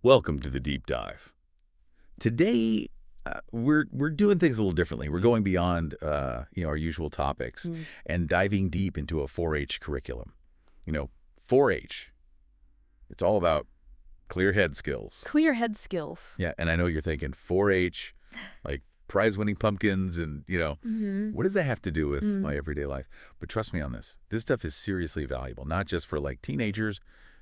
Welcome to the deep dive. Today, we're doing things a little differently. We're going beyond our usual topics Mm. and diving deep into a 4-H curriculum. You know, 4-H. It's all about clear head skills. Clear head skills. Yeah, and I know you're thinking 4-H, like prize-winning pumpkins, and Mm-hmm. what does that have to do with Mm. my everyday life? But trust me on this. This stuff is seriously valuable, not just for like teenagers,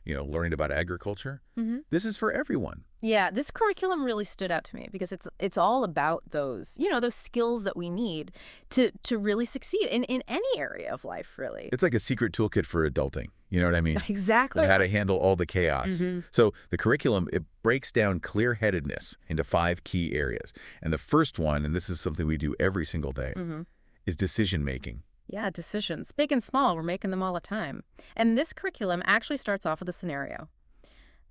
learning about agriculture. Mm-hmm. This is for everyone. Yeah, this curriculum really stood out to me because it's all about those skills that we need to really succeed in any area of life, really. It's like a secret toolkit for adulting. You know what I mean? Exactly. Of how to handle all the chaos. Mhm. So the curriculum, it breaks down clear-headedness into 5 key areas. And the first one, and this is something we do every single day, Mm-hmm. is decision-making. Yeah, decisions, big and small, we're making them all the time. And this curriculum actually starts off with a scenario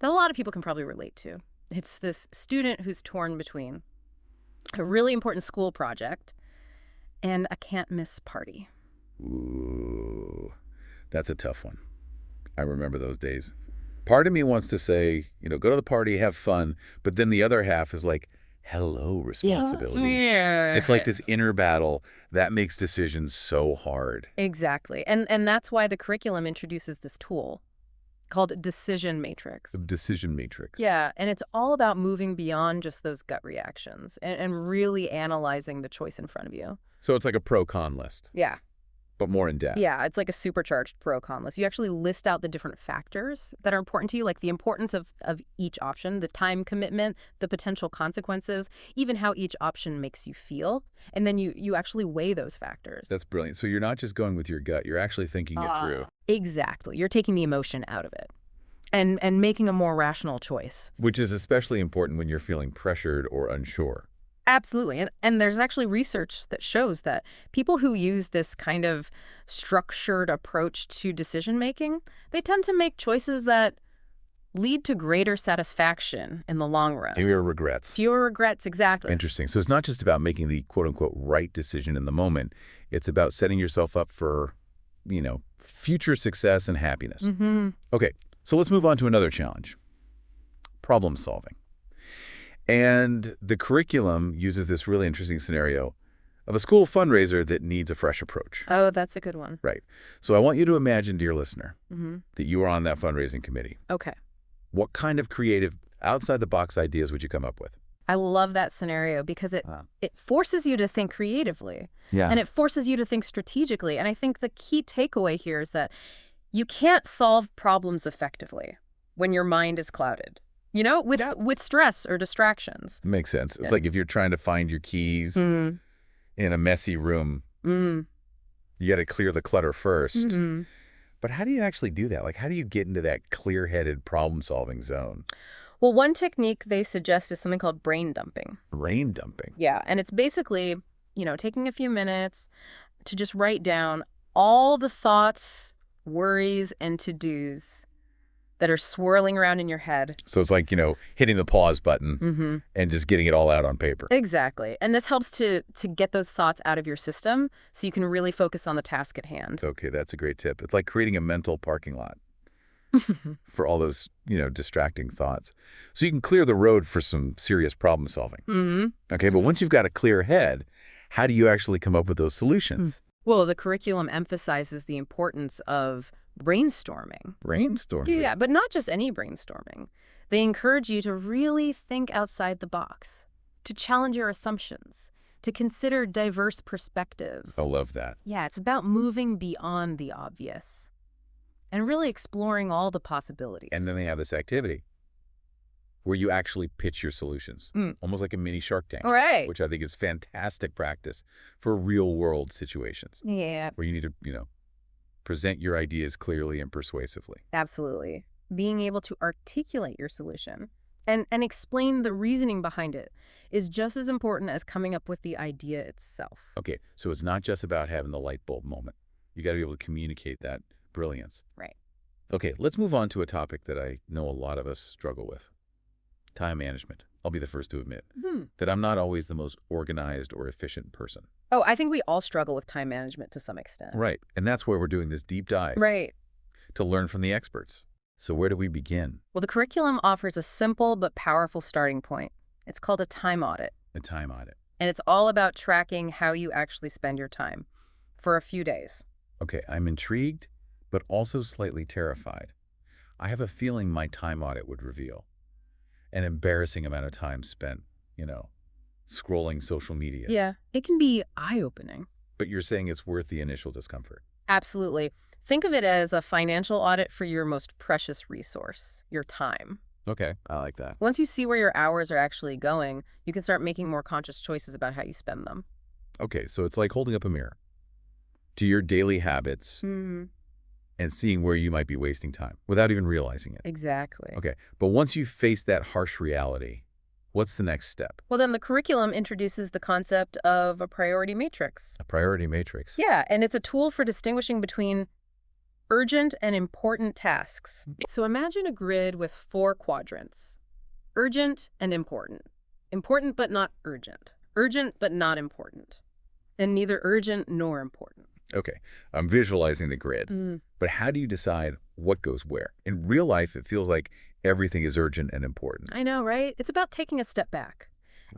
that a lot of people can probably relate to. It's this student who's torn between a really important school project and a can't-miss party. Ooh, that's a tough one. I remember those days. Part of me wants to say, go to the party, have fun, but then the other half is like, hello, responsibilities. Yeah. It's like this inner battle that makes decisions so hard. Exactly. And that's why the curriculum introduces this tool called Decision Matrix. The decision matrix. Yeah, and it's all about moving beyond just those gut reactions and really analyzing the choice in front of you. So it's like a pro-con list, Yeah. but more in depth. Yeah, it's like a supercharged pro-con list. You actually list out the different factors that are important to you, like the importance of each option, the time commitment, the potential consequences, even how each option makes you feel. And then you actually weigh those factors. That's brilliant. So you're not just going with your gut, you're actually thinking it through. Exactly. You're taking the emotion out of it and making a more rational choice. Which is especially important when you're feeling pressured or unsure. Absolutely. And there's actually research that shows that people who use this kind of structured approach to decision making, they tend to make choices that lead to greater satisfaction in the long run. Fewer regrets. Fewer regrets, exactly. Interesting. So it's not just about making the quote-unquote right decision in the moment. It's about setting yourself up for, future success and happiness. Mm-hmm. Okay, so let's move on to another challenge. Problem solving. And the curriculum uses this really interesting scenario of a school fundraiser that needs a fresh approach. Oh, that's a good one. Right. So I want you to imagine, dear listener, Mm-hmm. that you are on that fundraising committee. Okay. What kind of creative, outside-the-box ideas would you come up with? I love that scenario because it forces you to think creatively. Yeah. And it forces you to think strategically. And I think the key takeaway here is that you can't solve problems effectively when your mind is clouded, with stress or distractions. Makes sense. It's Yeah. like if you're trying to find your keys Mm. in a messy room, Mm. you got to clear the clutter first. Mm-hmm. But how do you actually do that? Like, how do you get into that clear-headed problem-solving zone? Well, one technique they suggest is something called brain dumping. Brain dumping. Yeah. And it's basically, taking a few minutes to just write down all the thoughts, worries, and to-dos that are swirling around in your head. So it's like, hitting the pause button Mm-hmm. and just getting it all out on paper. Exactly. And this helps to get those thoughts out of your system so you can really focus on the task at hand. Okay, that's a great tip. It's like creating a mental parking lot for all those, distracting thoughts. So you can clear the road for some serious problem solving. Mm-hmm. Okay, but once you've got a clear head, how do you actually come up with those solutions? Well, the curriculum emphasizes the importance of brainstorming. Brainstorming. Yeah, but not just any brainstorming. They encourage you to really think outside the box, to challenge your assumptions, to consider diverse perspectives. I love that. Yeah, it's about moving beyond the obvious and really exploring all the possibilities. And then they have this activity where you actually pitch your solutions, almost like a mini Shark Tank, All right. which I think is fantastic practice for real-world situations Yeah, where you need to, present your ideas clearly and persuasively. absolutely. Being able to articulate your solution and explain the reasoning behind it is just as important as coming up with the idea itself. Okay, so it's not just about having the light bulb moment. You got to be able to communicate that brilliance. Right. Okay, let's move on to a topic that I know a lot of us struggle with. Time management. I'll be the first to admit that I'm not always the most organized or efficient person. Oh, I think we all struggle with time management to some extent. Right, and that's why we're doing this deep dive Right. to learn from the experts. So where do we begin? Well, the curriculum offers a simple but powerful starting point. It's called a time audit, A time audit. and it's all about tracking how you actually spend your time for a few days. Okay, I'm intrigued, but also slightly terrified. I have a feeling my time audit would reveal an embarrassing amount of time spent, scrolling social media. Yeah, it can be eye-opening. But you're saying it's worth the initial discomfort. Absolutely. Think of it as a financial audit for your most precious resource, your time. Okay, I like that. Once you see where your hours are actually going, you can start making more conscious choices about how you spend them. Okay, so it's like holding up a mirror to your daily habits and seeing where you might be wasting time without even realizing it. Exactly. Okay, but once you face that harsh reality, what's the next step? Well, then the curriculum introduces the concept of a priority matrix. A priority matrix. Yeah, and it's a tool for distinguishing between urgent and important tasks. So imagine a grid with 4 quadrants. Urgent and important. Important but not urgent. Urgent but not important. And neither urgent nor important. Okay, I'm visualizing the grid, but how do you decide what goes where? In real life, it feels like everything is urgent and important. I know, right? It's about taking a step back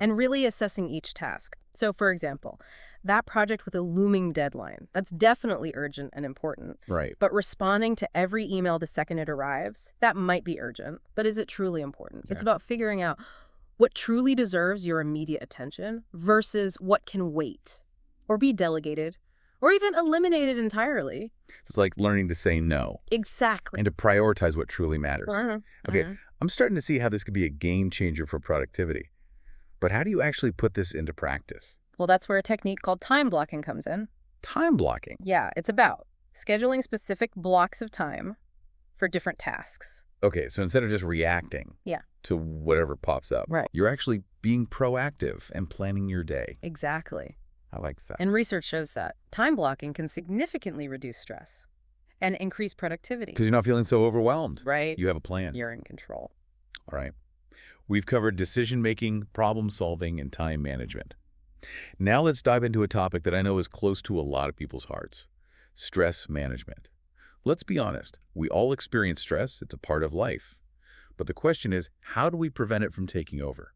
and really assessing each task. So, for example, that project with a looming deadline, that's definitely urgent and important. Right. But responding to every email the second it arrives, that might be urgent, but is it truly important? Yeah. It's about figuring out what truly deserves your immediate attention versus what can wait or be delegated or even eliminated entirely. It's like learning to say no Exactly. and to prioritize what truly matters. Okay, Mhm. I'm starting to see how this could be a game changer for productivity. But how do you actually put this into practice? Well, that's where a technique called time blocking comes in. Time blocking. Yeah, it's about scheduling specific blocks of time for different tasks. Okay, so instead of just reacting Yeah. to whatever pops up, Right. you're actually being proactive and planning your day. Exactly. I like that. And research shows that time blocking can significantly reduce stress and increase productivity. Because you're not feeling so overwhelmed. Right? You have a plan. You're in control. All right. We've covered decision-making, problem-solving, and time management. Now let's dive into a topic that I know is close to a lot of people's hearts: stress management. Let's be honest, we all experience stress. It's a part of life. But the question is, how do we prevent it from taking over?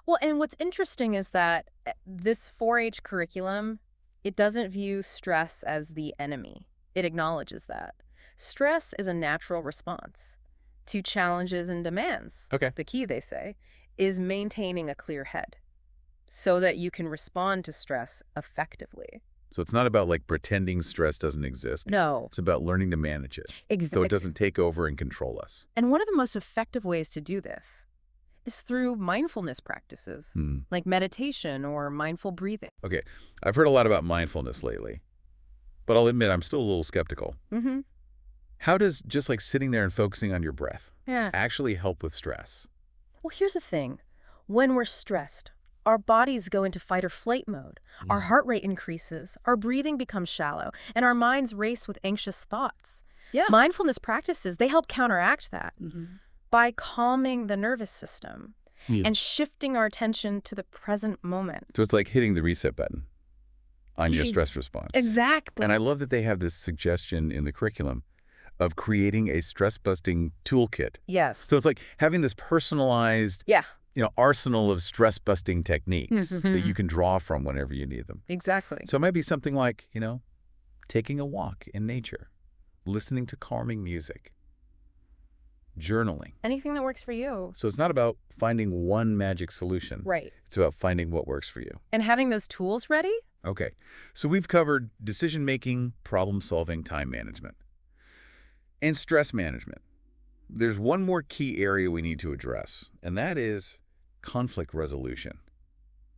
Well, and what's interesting is that this 4-H curriculum, it doesn't view stress as the enemy. It acknowledges that. Stress is a natural response to challenges and demands. Okay. The key, they say, is maintaining a clear head so that you can respond to stress effectively. So it's not about like pretending stress doesn't exist. No. It's about learning to manage it so Exactly. it doesn't take over and control us. And one of the most effective ways to do this is through mindfulness practices like meditation or mindful breathing. Okay, I've heard a lot about mindfulness lately, but I'll admit I'm still a little skeptical. Mm-hmm. How does just like sitting there and focusing on your breath Yeah. actually help with stress? Well, here's the thing. When we're stressed, our bodies go into fight or flight mode. Our heart rate increases, our breathing becomes shallow, and our minds race with anxious thoughts. Yeah. Mindfulness practices, they help counteract that by calming the nervous system and shifting our attention to the present moment. So it's like hitting the reset button on your stress response. Exactly. And I love that they have this suggestion in the curriculum of creating a stress-busting toolkit. Yes. So it's like having this personalized, Yeah. arsenal of stress-busting techniques that you can draw from whenever you need them. Exactly. So it might be something like, taking a walk in nature, listening to calming music, journaling. Anything that works for you. So it's not about finding one magic solution. Right. It's about finding what works for you. And having those tools ready? Okay, so we've covered decision-making, problem-solving, time management, and stress management. There's one more key area we need to address, and that is conflict resolution.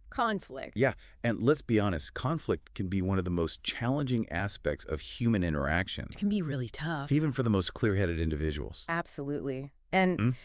Conflict. Yeah, and let's be honest, conflict can be one of the most challenging aspects of human interaction, It can be really tough. even for the most clear-headed individuals. Absolutely. And,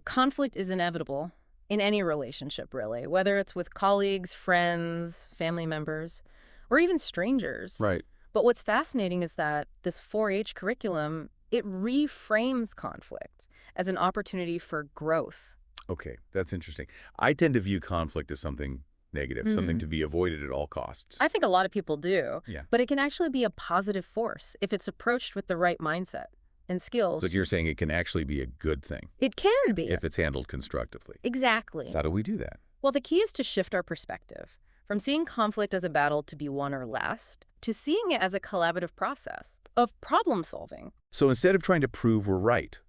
conflict is inevitable in any relationship, really, whether it's with colleagues, friends, family members, or even strangers. Right. But what's fascinating is that this 4-H curriculum, it reframes conflict as an opportunity for growth. Okay, that's interesting. I tend to view conflict as something negative, something to be avoided at all costs. I think a lot of people do. Yeah. But it can actually be a positive force if it's approached with the right mindset. and skills. So you're saying it can actually be a good thing It can be. if it's handled constructively. Exactly. So how do we do that? Well, the key is to shift our perspective from seeing conflict as a battle to be won or lost to seeing it as a collaborative process of problem solving. So instead of trying to prove we're right,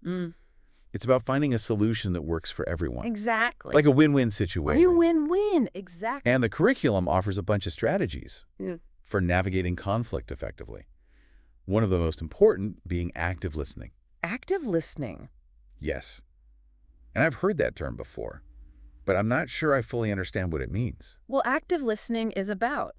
it's about finding a solution that works for everyone. Exactly. Like a win-win situation. You win-win. Exactly. And the curriculum offers a bunch of strategies Mm. for navigating conflict effectively. One of the most important being active listening. Active listening. Yes. And I've heard that term before, but I'm not sure I fully understand what it means. Well, active listening is about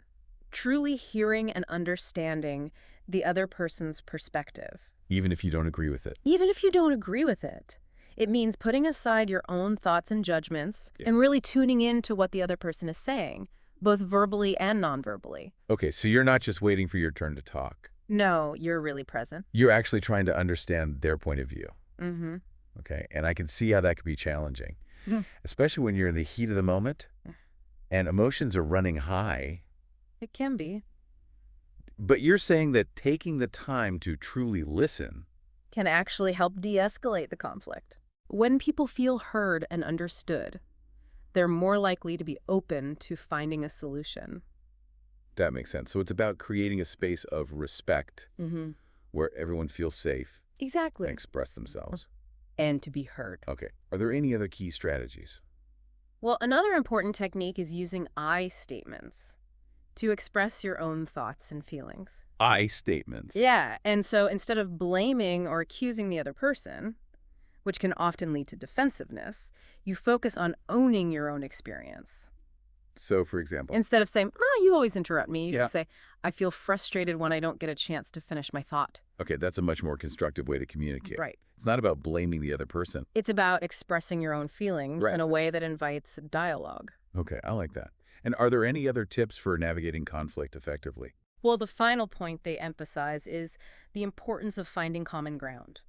truly hearing and understanding the other person's perspective, Even if you don't agree with it. even if you don't agree with it. It means putting aside your own thoughts and judgments and really tuning in to what the other person is saying, both verbally and non-verbally. Okay, so you're not just waiting for your turn to talk. No, you're really present. You're actually trying to understand their point of view. Mm-hmm. Okay, and I can see how that could be challenging, Mm. especially when you're in the heat of the moment and emotions are running high. It can be. But you're saying that taking the time to truly listen. Can actually help de-escalate the conflict. When people feel heard and understood, they're more likely to be open to finding a solution. That makes sense. So it's about creating a space of respect Mm-hmm. where everyone feels safe Exactly. and express themselves. And to be heard. Okay. Are there any other key strategies? Well, another important technique is using I statements to express your own thoughts and feelings. I statements. Yeah, and so instead of blaming or accusing the other person, which can often lead to defensiveness, you focus on owning your own experience. So, for example, Instead of saying, oh, you always interrupt me, you Yeah. can say, I feel frustrated when I don't get a chance to finish my thought. okay, that's a much more constructive way to communicate. Right. It's not about blaming the other person. It's about expressing your own feelings Right. in a way that invites dialogue. Okay, I like that. And are there any other tips for navigating conflict effectively? Well, the final point they emphasize is the importance of finding common ground.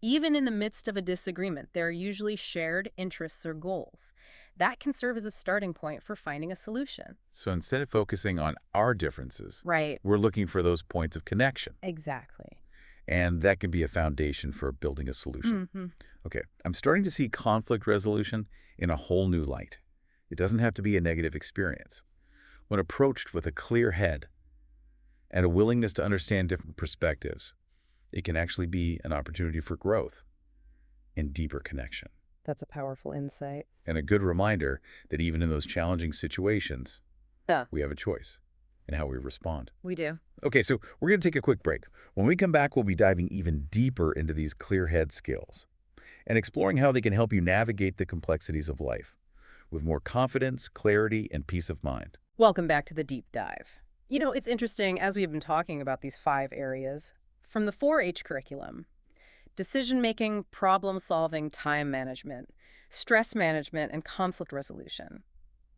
Even in the midst of a disagreement, there are usually shared interests or goals. That can serve as a starting point for finding a solution. So instead of focusing on our differences, Right. we're looking for those points of connection. Exactly. And that can be a foundation for building a solution. Mm-hmm. Okay, I'm starting to see conflict resolution in a whole new light. It doesn't have to be a negative experience. When approached with a clear head and a willingness to understand different perspectives, it can actually be an opportunity for growth and deeper connection. That's a powerful insight. And a good reminder that even in those challenging situations, Yeah. we have a choice in how we respond. We do. Okay, so we're going to take a quick break. When we come back, we'll be diving even deeper into these clear head skills and exploring how they can help you navigate the complexities of life with more confidence, clarity, and peace of mind. Welcome back to the deep dive. You know, it's interesting, as we've been talking about these 5 areas, from the 4-H curriculum: decision-making, problem-solving, time management, stress management, and conflict resolution.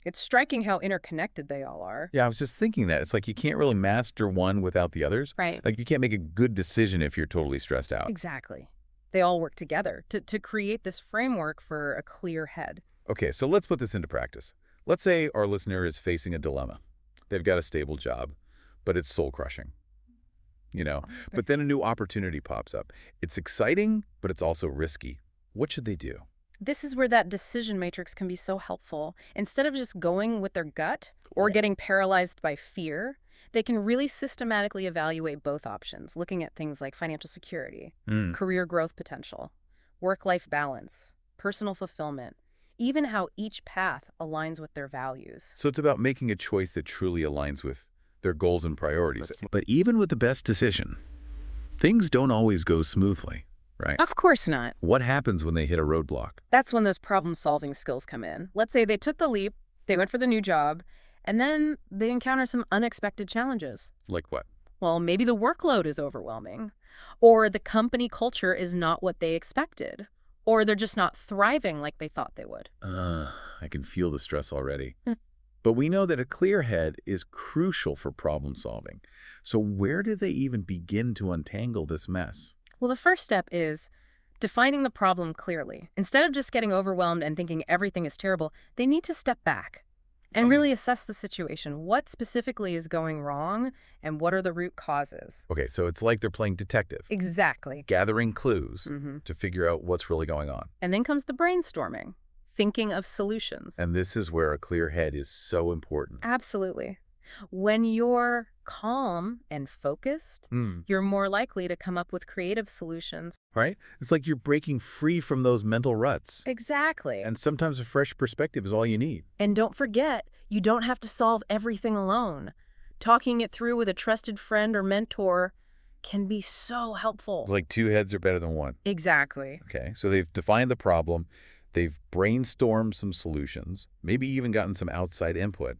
It's striking how interconnected they all are. Yeah, I was just thinking that. It's like you can't really master one without the others. Right. Like you can't make a good decision if you're totally stressed out. Exactly. They all work together to create this framework for a clear head. Okay, so let's put this into practice. Let's say our listener is facing a dilemma. They've got a stable job, but it's soul-crushing. But then a new opportunity pops up. It's exciting, but it's also risky. What should they do? This is where that decision matrix can be so helpful. Instead of just going with their gut or Right. getting paralyzed by fear, they can really systematically evaluate both options, looking at things like financial security, career growth potential, work-life balance, personal fulfillment, even how each path aligns with their values. So it's about making a choice that truly aligns with their goals and priorities. But even with the best decision, things don't always go smoothly, right? Of course not. What happens when they hit a roadblock? That's when those problem-solving skills come in. Let's say they took the leap, they went for the new job, and then they encounter some unexpected challenges. Like what? Well, maybe the workload is overwhelming, or the company culture is not what they expected, or they're just not thriving like they thought they would. I can feel the stress already. Hmm. But we know that a clear head is crucial for problem solving. So where do they even begin to untangle this mess? Well, the first step is defining the problem clearly. Instead of just getting overwhelmed and thinking everything is terrible, they need to step back. and really assess the situation. What specifically is going wrong, and what are the root causes? Okay, so it's like they're playing detective, Exactly. gathering clues hmm to figure out what's really going on. And then comes the brainstorming, thinking of solutions. And this is where a clear head is so important. Absolutely. When you're calm and focused, you're more likely to come up with creative solutions. Right? It's like you're breaking free from those mental ruts. Exactly. And sometimes a fresh perspective is all you need. And don't forget, you don't have to solve everything alone. Talking it through with a trusted friend or mentor can be so helpful. It's like two heads are better than one. Exactly. Okay, so they've defined the problem, they've brainstormed some solutions, maybe even gotten some outside input.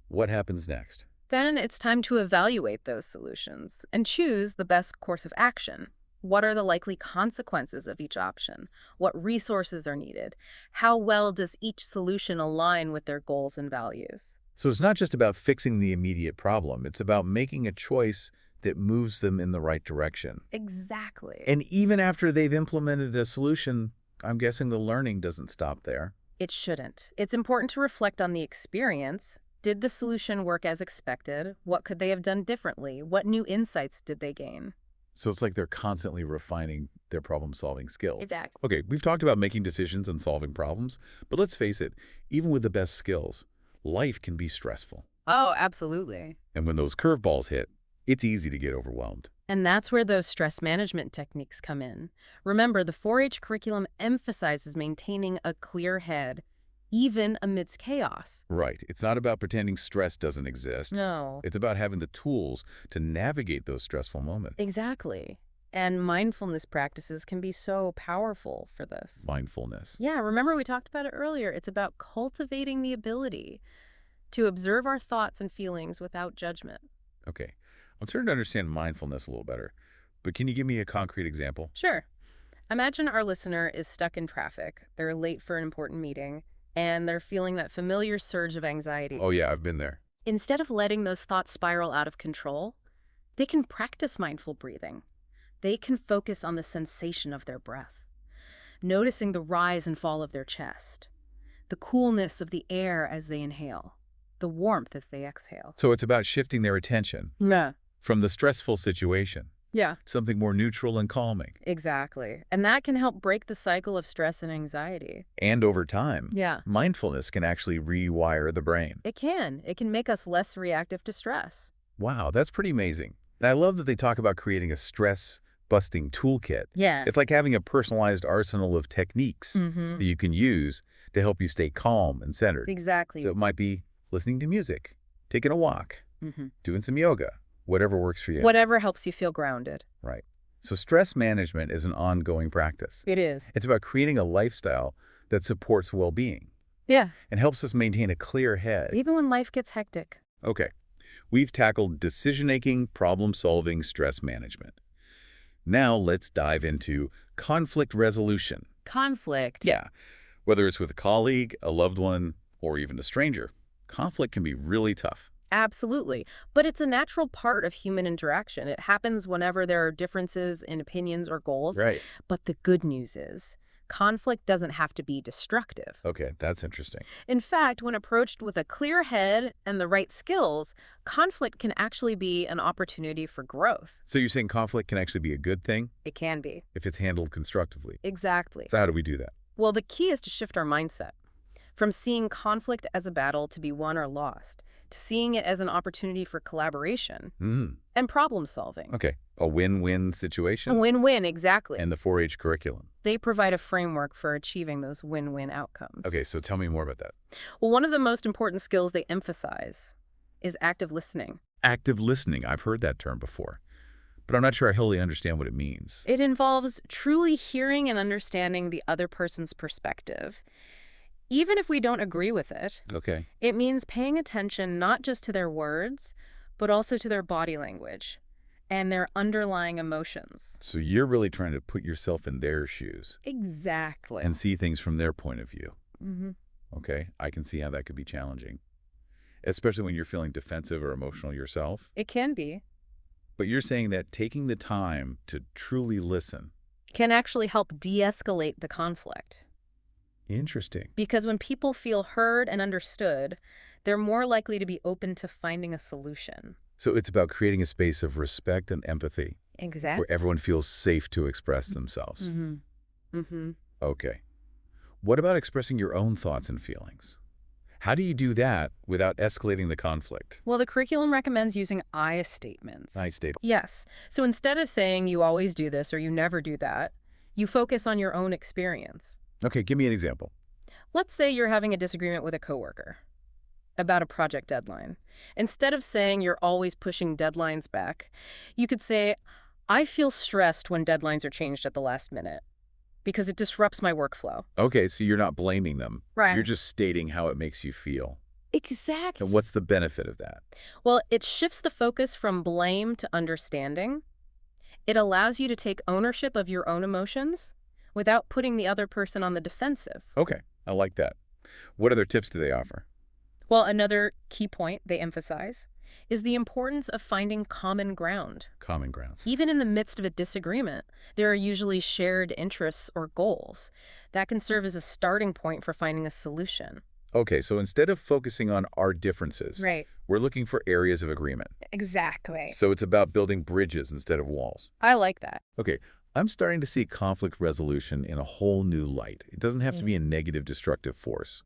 What happens next? Then it's time to evaluate those solutions and choose the best course of action. What are the likely consequences of each option? What resources are needed? How well does each solution align with their goals and values? So it's not just about fixing the immediate problem, it's about making a choice that moves them in the right direction. Exactly. And even after they've implemented a solution, I'm guessing the learning doesn't stop there. It shouldn't. It's important to reflect on the experience. Did the solution work as expected? What could they have done differently? What new insights did they gain? So it's like they're constantly refining their problem-solving skills. Exactly. Okay, we've talked about making decisions and solving problems, but let's face it, even with the best skills, life can be stressful. Oh, absolutely. And when those curveballs hit, it's easy to get overwhelmed. And that's where those stress management techniques come in. Remember, the 4-H curriculum emphasizes maintaining a clear head, even amidst chaos. Right. It's not about pretending stress doesn't exist. No. It's about having the tools to navigate those stressful moments. Exactly. And mindfulness practices can be so powerful for this. Mindfulness. Yeah, remember we talked about it earlier. It's about cultivating the ability to observe our thoughts and feelings without judgment. Okay. I'm starting to understand mindfulness a little better, but can you give me a concrete example? Sure. Imagine our listener is stuck in traffic. They're late for an important meeting, and they're feeling that familiar surge of anxiety. Oh yeah, I've been there. Instead of letting those thoughts spiral out of control, they can practice mindful breathing. They can focus on the sensation of their breath, noticing the rise and fall of their chest, the coolness of the air as they inhale, the warmth as they exhale. So it's about shifting their attention Yeah. from the stressful situation, Yeah, something more neutral and calming. exactly. And that can help break the cycle of stress and anxiety. And over time, Yeah, mindfulness can actually rewire the brain. it can. It can make us less reactive to stress. Wow, that's pretty amazing. And I love that they talk about creating a stress-busting toolkit. Yeah. It's like having a personalized arsenal of techniques Mm-hmm. that you can use to help you stay calm and centered. Exactly. So it might be listening to music, taking a walk, Mm-hmm. doing some yoga, whatever works for you. Whatever helps you feel grounded. Right. So stress management is an ongoing practice. It is. It's about creating a lifestyle that supports well-being Yeah, and helps us maintain a clear head. even when life gets hectic. Okay. We've tackled decision-making, problem-solving, stress management. Now let's dive into conflict resolution. Conflict. Yeah. Whether it's with a colleague, a loved one, or even a stranger, conflict can be really tough. Absolutely. But it's a natural part of human interaction. It happens whenever there are differences in opinions or goals. Right. But the good news is, conflict doesn't have to be destructive. Okay, that's interesting. In fact, when approached with a clear head and the right skills, conflict can actually be an opportunity for growth. So you're saying conflict can actually be a good thing It can be. if it's handled constructively. Exactly. So how do we do that? Well, the key is to shift our mindset from seeing conflict as a battle to be won or lost, to seeing it as an opportunity for collaboration and problem solving. Okay, a win-win A situation win-win, exactly. and the 4-H curriculum. They provide a framework for achieving those win-win outcomes. Okay, so tell me more about that. Well, one of the most important skills they emphasize is active listening. Active listening, I've heard that term before, but I'm not sure I wholly understand what it means. It involves truly hearing and understanding the other person's perspective. Even if we don't agree with it, Okay. it means paying attention not just to their words, but also to their body language and their underlying emotions. So you're really trying to put yourself in their shoes Exactly. and see things from their point of view. Mm-hmm. Okay, I can see how that could be challenging, especially when you're feeling defensive or emotional yourself. It can be. But you're saying that taking the time to truly listen. Can actually help de-escalate the conflict. Interesting. Because when people feel heard and understood, they're more likely to be open to finding a solution. So it's about creating a space of respect and empathy Exactly. where everyone feels safe to express themselves. Mm-hmm. Mm-hmm. Okay. What about expressing your own thoughts and feelings? How do you do that without escalating the conflict? Well, the curriculum recommends using I statements. I state. Yes. So instead of saying you always do this or you never do that, you focus on your own experience. Okay, give me an example. Let's say you're having a disagreement with a coworker about a project deadline. Instead of saying you're always pushing deadlines back, you could say, I feel stressed when deadlines are changed at the last minute because it disrupts my workflow. Okay, so you're not blaming them. Right. You're just stating how it makes you feel. Exactly. And what's the benefit of that? Well, it shifts the focus from blame to understanding. It allows you to take ownership of your own emotions without putting the other person on the defensive. Okay, I like that. What other tips do they offer? Well, another key point they emphasize is the importance of finding common ground. Common grounds. Even in the midst of a disagreement, there are usually shared interests or goals that can serve as a starting point for finding a solution. Okay, so instead of focusing on our differences, Right. we're looking for areas of agreement. Exactly. So it's about building bridges instead of walls. I like that. Okay, I'm starting to see conflict resolution in a whole new light. It doesn't have to be a negative, destructive force.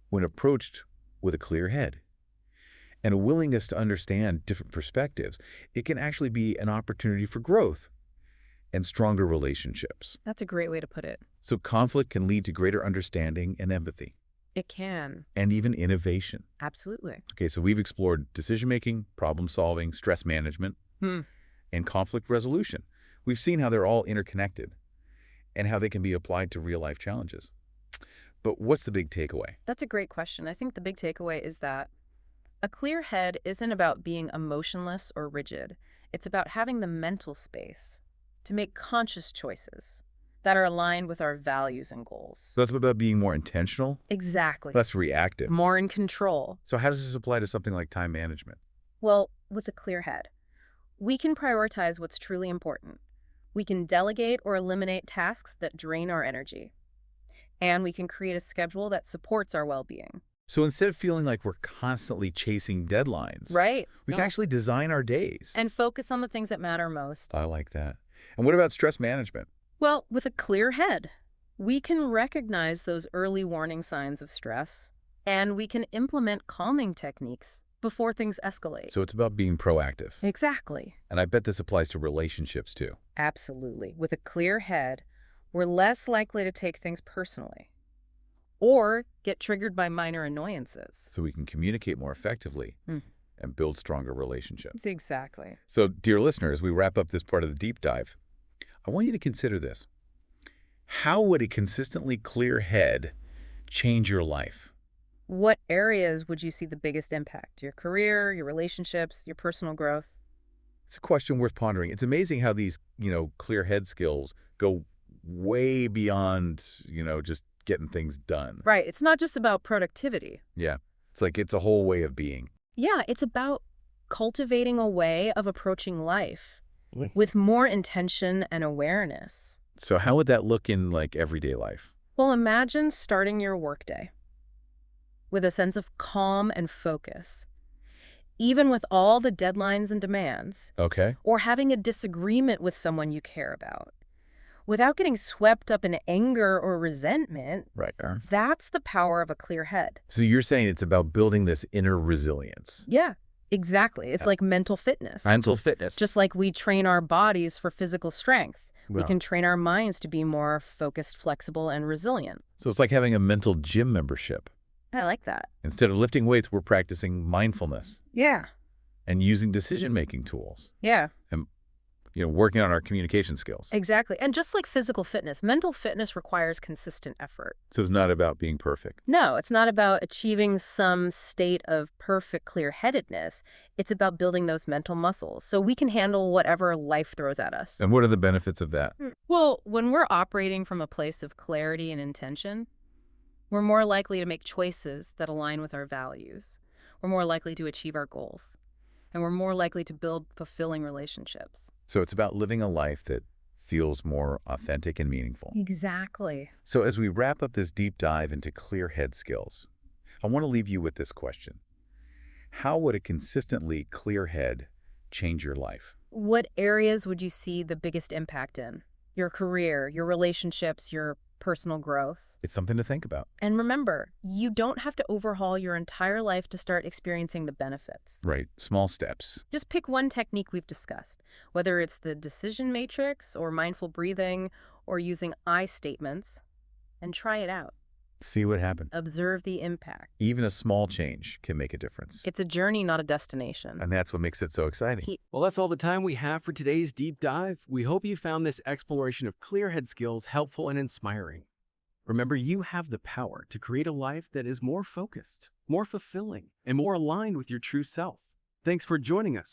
When approached with a clear head and a willingness to understand different perspectives, it can actually be an opportunity for growth and stronger relationships. That's a great way to put it. So conflict can lead to greater understanding and empathy, It can. and even innovation. Absolutely. Okay, so we've explored decision-making, problem-solving, stress management, and conflict resolution. We've seen how they're all interconnected and how they can be applied to real-life challenges. But what's the big takeaway? That's a great question. I think the big takeaway is that a clear head isn't about being emotionless or rigid. It's about having the mental space to make conscious choices that are aligned with our values and goals. So that's about being more intentional, Exactly. less reactive. More in control. So how does this apply to something like time management? Well, with a clear head, we can prioritize what's truly important. We can delegate or eliminate tasks that drain our energy. And we can create a schedule that supports our well-being. So instead of feeling like we're constantly chasing deadlines, Right. we can actually design our days. And focus on the things that matter most. I like that. And what about stress management? Well, with a clear head, we can recognize those early warning signs of stress, and we can implement calming techniques before things escalate. So it's about being proactive. Exactly. And I bet this applies to relationships too. Absolutely. With a clear head, we're less likely to take things personally or get triggered by minor annoyances. So we can communicate more effectively Mm. and build stronger relationships. Exactly. So, dear listeners, we wrap up this part of the deep dive. I want you to consider this. How would a consistently clear head change your life? What areas would you see the biggest impact? Your career, your relationships, your personal growth? It's a question worth pondering. It's amazing how these, clear head skills go way beyond, just getting things done. Right. It's not just about productivity. Yeah. It's like it's a whole way of being. Yeah, it's about cultivating a way of approaching life with more intention and awareness. So how would that look in everyday life? Well, imagine starting your workday with a sense of calm and focus, even with all the deadlines and demands, Okay. or having a disagreement with someone you care about. Without getting swept up in anger or resentment, Right. that's the power of a clear head. So you're saying it's about building this inner resilience. Yeah, exactly. It's like mental fitness. Mental fitness. Just like we train our bodies for physical strength, we Wow. can train our minds to be more focused, flexible, and resilient. So it's like having a mental gym membership. I like that. Instead of lifting weights, we're practicing mindfulness Yeah. and using decision-making tools Yeah, and, working on our communication skills. exactly. And just like physical fitness, mental fitness requires consistent effort. So it's not about being perfect. No, it's not about achieving some state of perfect clear-headedness. It's about building those mental muscles so we can handle whatever life throws at us. And what are the benefits of that? Well, when we're operating from a place of clarity and intention, we're more likely to make choices that align with our values. We're more likely to achieve our goals. And we're more likely to build fulfilling relationships. So it's about living a life that feels more authentic and meaningful. Exactly. So as we wrap up this deep dive into clear head skills, I want to leave you with this question. How would a consistently clear head change your life? What areas would you see the biggest impact in? Your career, your relationships, your personal growth? It's something to think about. And remember, you don't have to overhaul your entire life to start experiencing the benefits. Right. Small steps. Just pick one technique we've discussed, whether it's the decision matrix or mindful breathing or using I statements, and try it out. See what happens. Observe the impact. Even a small change can make a difference. It's a journey, not a destination. And that's what makes it so exciting. Well, that's all the time we have for today's deep dive. We hope you found this exploration of clear head skills helpful and inspiring. Remember, you have the power to create a life that is more focused, more fulfilling, and more aligned with your true self. Thanks for joining us